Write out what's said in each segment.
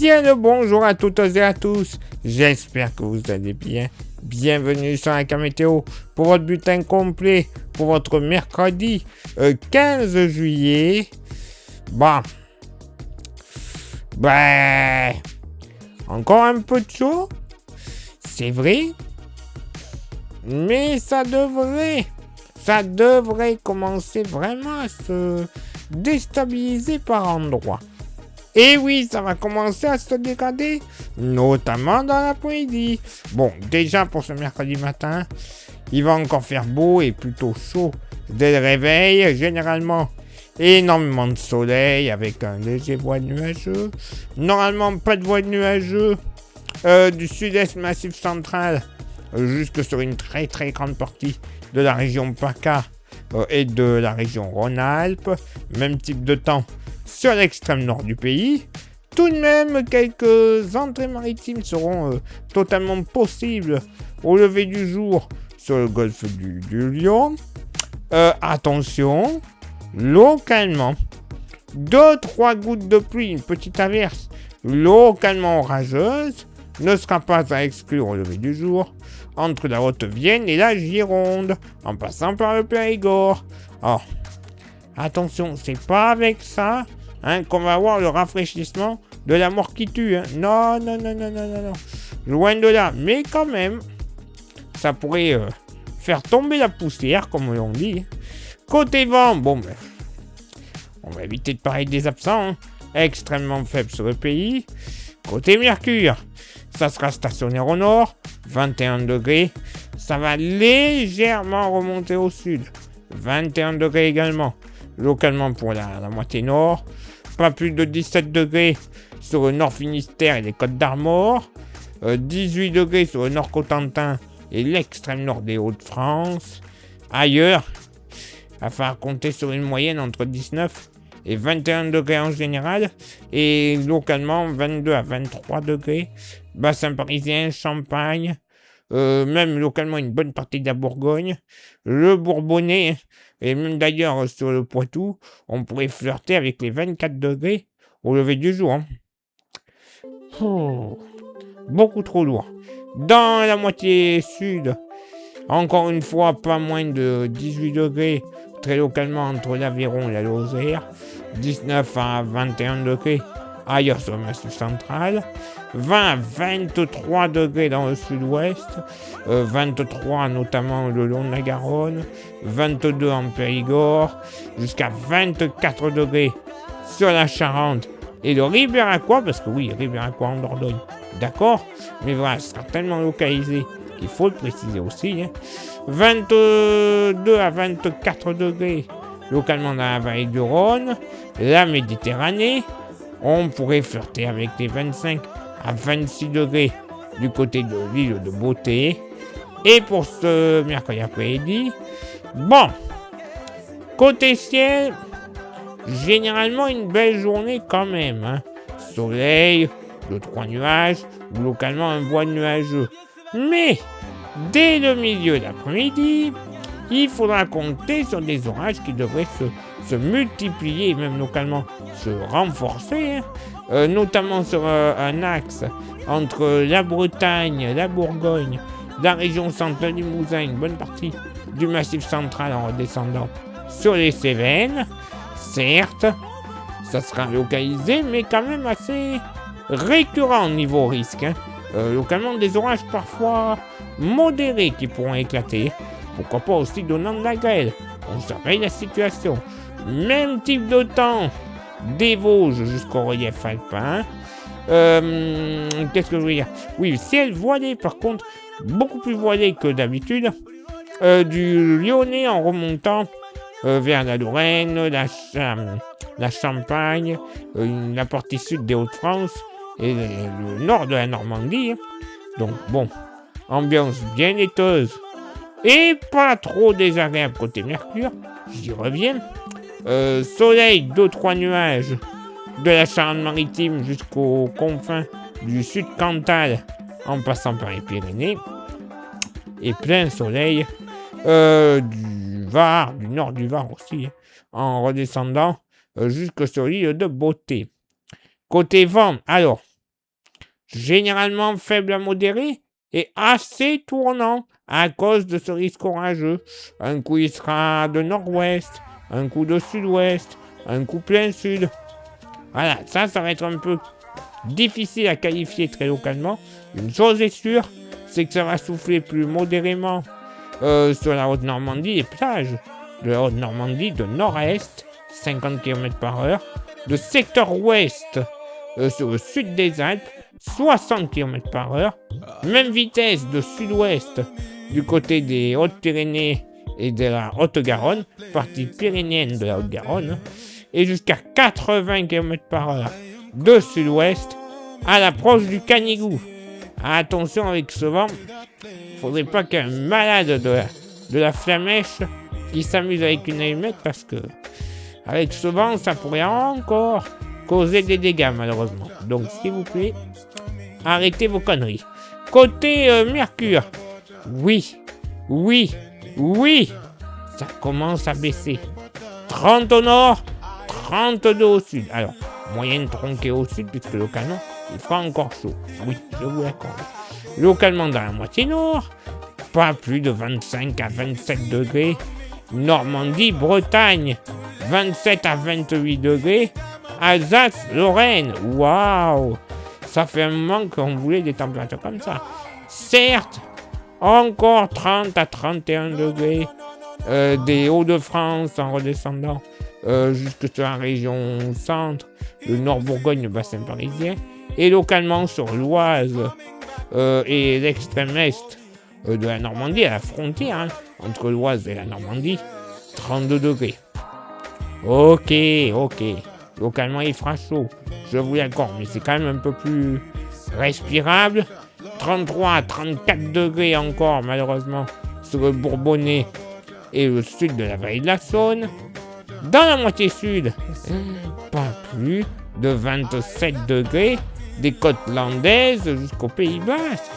Bien le bonjour à toutes et à tous, j'espère que vous allez bien. Bienvenue sur la météo pour votre bulletin complet pour votre mercredi 15 juillet. Encore un peu de chaud, c'est vrai, mais ça devrait commencer vraiment à se déstabiliser par endroits. Et oui, ça va commencer à se dégrader, notamment dans l'après-midi. Bon, déjà pour ce mercredi matin, il va encore faire beau et plutôt chaud dès le réveil. Généralement, énormément de soleil avec un léger voile nuageux. Normalement, pas de voile nuageux du sud-est massif central jusque sur une très très grande partie de la région PACA et de la région Rhône-Alpes. Même type de temps sur l'extrême nord du pays. Tout de même, quelques entrées maritimes seront totalement possibles au lever du jour sur le golfe du Lion. Attention, localement, 2-3 gouttes de pluie, une petite averse localement orageuse ne sera pas à exclure au lever du jour entre la Haute-Vienne et la Gironde, en passant par le Périgord. Alors, attention, c'est pas avec ça qu'on va avoir le rafraîchissement de la mort qui tue. Non. Loin de là. Mais quand même, ça pourrait faire tomber la poussière, comme on dit. Côté vent, on va éviter de parler des absents. Extrêmement faible sur le pays. Côté mercure, ça sera stationnaire au nord, 21 degrés. Ça va légèrement remonter au sud, 21 degrés également. Localement pour la moitié nord. Pas plus de 17 degrés sur le nord Finistère et les Côtes d'Armor. 18 degrés sur le nord Cotentin et l'extrême nord des Hauts-de-France. Ailleurs, il va falloir compter sur une moyenne entre 19 et 21 degrés en général. Et localement, 22 à 23 degrés. Bassin parisien, Champagne. Même localement une bonne partie de la Bourgogne. Le Bourbonnais. Et même d'ailleurs sur le Poitou, on pourrait flirter avec les 24 degrés au lever du jour. Beaucoup trop lourd. Dans la moitié sud, encore une fois, pas moins de 18 degrés, très localement entre l'Aveyron et la Lozère. 19 à 21 degrés ailleurs sur le massif central. 20 à 23 degrés dans le sud-ouest. 23 notamment le long de la Garonne. 22 en Périgord. Jusqu'à 24 degrés sur la Charente et le Ribéracois, parce que oui, Ribéracois en Dordogne, d'accord, mais voilà, ce sera tellement localisé qu'il faut le préciser aussi. 22 à 24 degrés localement dans la vallée du Rhône, la Méditerranée. On pourrait flirter avec les 25 à 26 degrés du côté de l'île de Beauté. Et pour ce mercredi après-midi, côté ciel, généralement une belle journée quand même. Soleil, 2-3 nuages, ou localement un voile nuageux. Mais, dès le milieu d'après-midi, il faudra compter sur des orages qui devraient se multiplier et même localement se renforcer, notamment sur un axe entre la Bretagne, la Bourgogne, la région Centre-Limousin, une bonne partie du massif central en redescendant sur les Cévennes. Certes, ça sera localisé, mais quand même assez récurrent au niveau risque. Localement, des orages parfois modérés qui pourront éclater. Pourquoi pas aussi donnant de la grêle. On surveille la situation. Même type de temps des Vosges jusqu'au relief alpin. Qu'est-ce que je veux dire ? Oui, ciel voilé par contre, beaucoup plus voilé que d'habitude. Du Lyonnais en remontant vers la Lorraine, la Champagne, la partie sud des Hauts-de-France et le nord de la Normandie. Donc ambiance bien laiteuse et pas trop désagréable côté Mercure, j'y reviens. Soleil, 2-3 nuages de la Charente-Maritime jusqu'aux confins du sud Cantal en passant par les Pyrénées. Et plein soleil du Var, du nord du Var aussi, en redescendant jusque sur l'île de Beauté. Côté vent, alors, généralement faible à modéré et assez tournant à cause de ce risque orageux. Un coup, il sera de nord-ouest, un coup de sud-ouest, un coup plein sud. Voilà, ça va être un peu difficile à qualifier très localement. Une chose est sûre, c'est que ça va souffler plus modérément sur la Haute-Normandie et plages de la Haute-Normandie de nord à est, 50 km/h, de secteur ouest sur le sud des Alpes, 60 km/h, même vitesse de sud-ouest du côté des Hautes-Pyrénées et de la Haute-Garonne, partie pyrénéenne de la Haute-Garonne, et jusqu'à 80 km/h de sud-ouest à l'approche du Canigou. Attention avec ce vent, faudrait pas qu'un malade de la flamèche qui s'amuse avec une allumette parce que avec ce vent, ça pourrait encore causer des dégâts malheureusement. Donc s'il vous plaît, arrêtez vos conneries. Côté Mercure, oui, ça commence à baisser. 30 au nord, 32 au sud. Alors, moyenne tronquée au sud, puisque localement, il fera encore chaud. Oui, je vous l'accorde. Localement dans la moitié nord, pas plus de 25 à 27 degrés. Normandie, Bretagne, 27 à 28 degrés. Alsace, Lorraine, waouh! Ça fait un moment qu'on voulait des températures comme ça. Certes, encore 30 à 31 degrés. Des Hauts-de-France en redescendant jusque sur la région centre, le Nord-Bourgogne, le bassin parisien, et localement sur l'Oise et l'extrême est de la Normandie, à la frontière entre l'Oise et la Normandie, 32 degrés. Ok. Localement, il fera chaud, je vous l'accorde, mais c'est quand même un peu plus respirable. 33 à 34 degrés encore, malheureusement, sur le Bourbonnais et le sud de la vallée de la Saône. Dans la moitié sud, pas plus de 27 degrés des côtes landaises jusqu'au Pays Basque.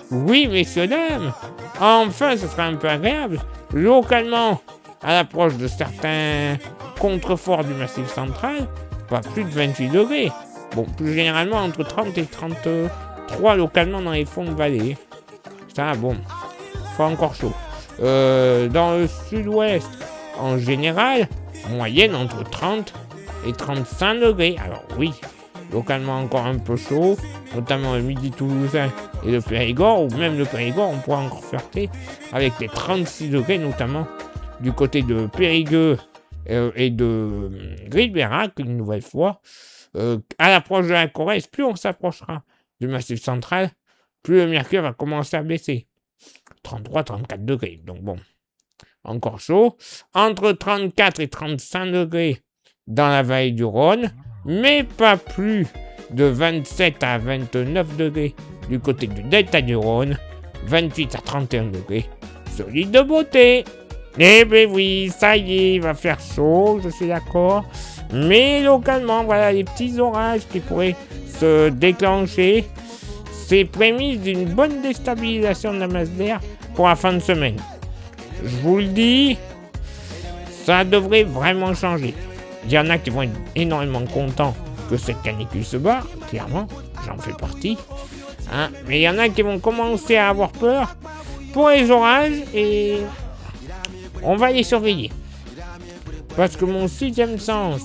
Oui, messieurs, dames, enfin, ce sera un peu agréable. Localement, à l'approche de certains contreforts du Massif central, pas plus de 28 degrés. Bon, plus généralement, entre 30 et 33 localement dans les fonds de vallée. Ça, bon, pas encore chaud. Dans le sud-ouest, en général, moyenne entre 30 et 35 degrés. Alors oui, localement encore un peu chaud, notamment le Midi toulousain et le Périgord, ou même le Périgord, on pourra encore flirter avec les 36 degrés, notamment du côté de Périgueux et de Grillberac, une nouvelle fois. À l'approche de la Corrèze, plus on s'approchera du Massif central, plus le mercure va commencer à baisser. 33-34 degrés, donc bon, encore chaud. Entre 34 et 35 degrés dans la vallée du Rhône, mais pas plus de 27 à 29 degrés du côté du delta du Rhône, 28 à 31 degrés sur l'île de Beauté. Eh ben oui, ça y est, il va faire chaud, je suis d'accord. Mais localement, voilà les petits orages qui pourraient se déclencher. C'est prémisse d'une bonne déstabilisation de la masse d'air pour la fin de semaine. Je vous le dis, ça devrait vraiment changer. Il y en a qui vont être énormément contents que cette canicule se barre, clairement, j'en fais partie. Mais il y en a qui vont commencer à avoir peur pour les orages et on va les surveiller. Parce que mon sixième sens,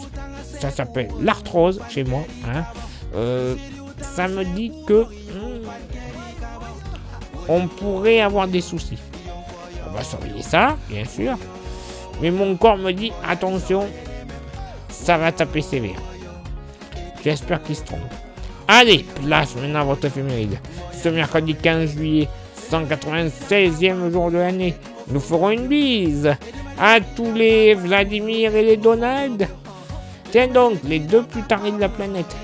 ça s'appelle l'arthrose chez moi, ça me dit que on pourrait avoir des soucis. On va surveiller ça, bien sûr. Mais mon corps me dit, attention, ça va taper sévère. J'espère qu'il se trompe. Allez, place maintenant à votre éphéméride. Ce mercredi 15 juillet, 196e jour de l'année, nous ferons une bise à tous les Vladimir et les Donald. Tiens donc, les deux plus tarés de la planète,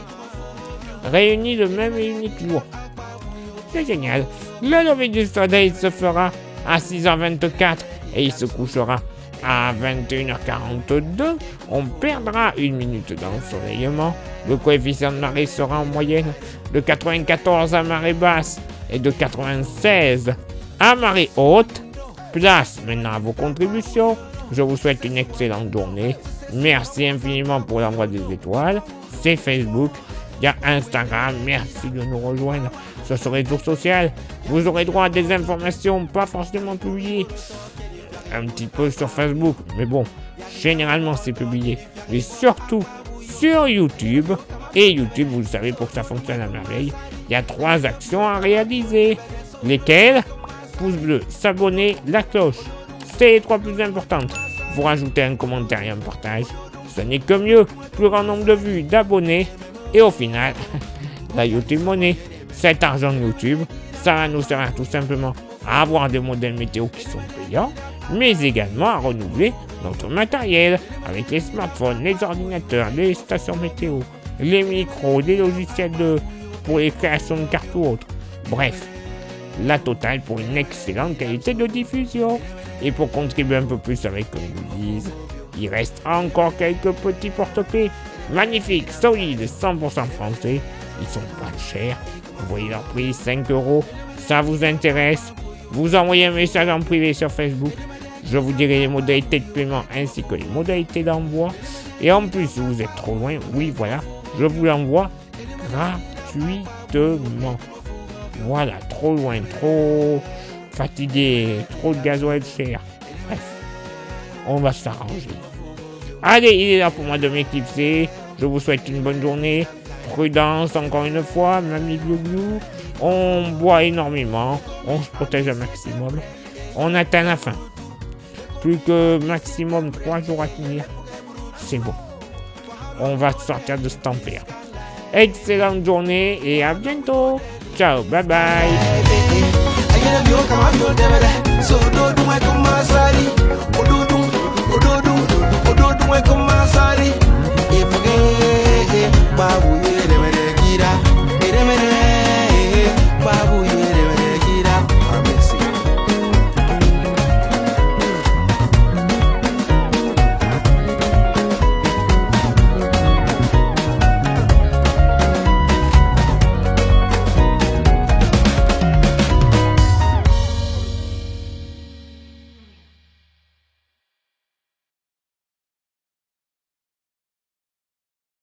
réunis le même et unique jour. C'est génial. Le lever du soleil se fera à 6h24 et il se couchera à 21h42. On perdra une minute d'ensoleillement. Le coefficient de marée sera en moyenne de 94 à marée basse et de 96 à marée haute. Place maintenant à vos contributions. Je vous souhaite une excellente journée. Merci infiniment pour l'envoi des étoiles. C'est Facebook. Il y a Instagram, merci de nous rejoindre sur ce réseau social. Vous aurez droit à des informations pas forcément publiées. Un petit peu sur Facebook, mais bon, généralement c'est publié. Mais surtout sur YouTube. Et YouTube, vous le savez, pour que ça fonctionne à merveille, il y a 3 actions à réaliser. Lesquelles? Pouce bleu, s'abonner, la cloche. C'est les 3 plus importantes. Vous rajoutez un commentaire et un partage. Ce n'est que mieux. Plus grand nombre de vues, d'abonnés. Et au final, la YouTube Money. Cet argent de YouTube, ça va nous servir tout simplement à avoir des modèles météo qui sont payants, mais également à renouveler notre matériel avec les smartphones, les ordinateurs, les stations météo, les micros, les logiciels pour les créations de cartes ou autres. Bref, la totale pour une excellente qualité de diffusion. Et pour contribuer un peu plus avec Goodies, il reste encore quelques petits porte-clés magnifiques, solides, 100% français. Ils sont pas chers. Vous voyez leur prix, 5 €. Ça vous intéresse? Vous envoyez un message en privé sur Facebook. Je vous dirai les modalités de paiement ainsi que les modalités d'envoi. Et en plus, si vous êtes trop loin, oui, voilà, je vous l'envoie gratuitement. Voilà, trop loin, trop fatigué, trop de gasoil cher. Bref, on va s'arranger. Allez, il est là pour moi de m'éclipser. Je vous souhaite une bonne journée. Prudence, encore une fois, mamie Glouglou. On boit énormément. On se protège un maximum. On atteint la fin. Plus que maximum 3 jours à tenir. C'est bon. On va sortir de cet enfer. Excellente journée et à bientôt. Ciao, bye bye.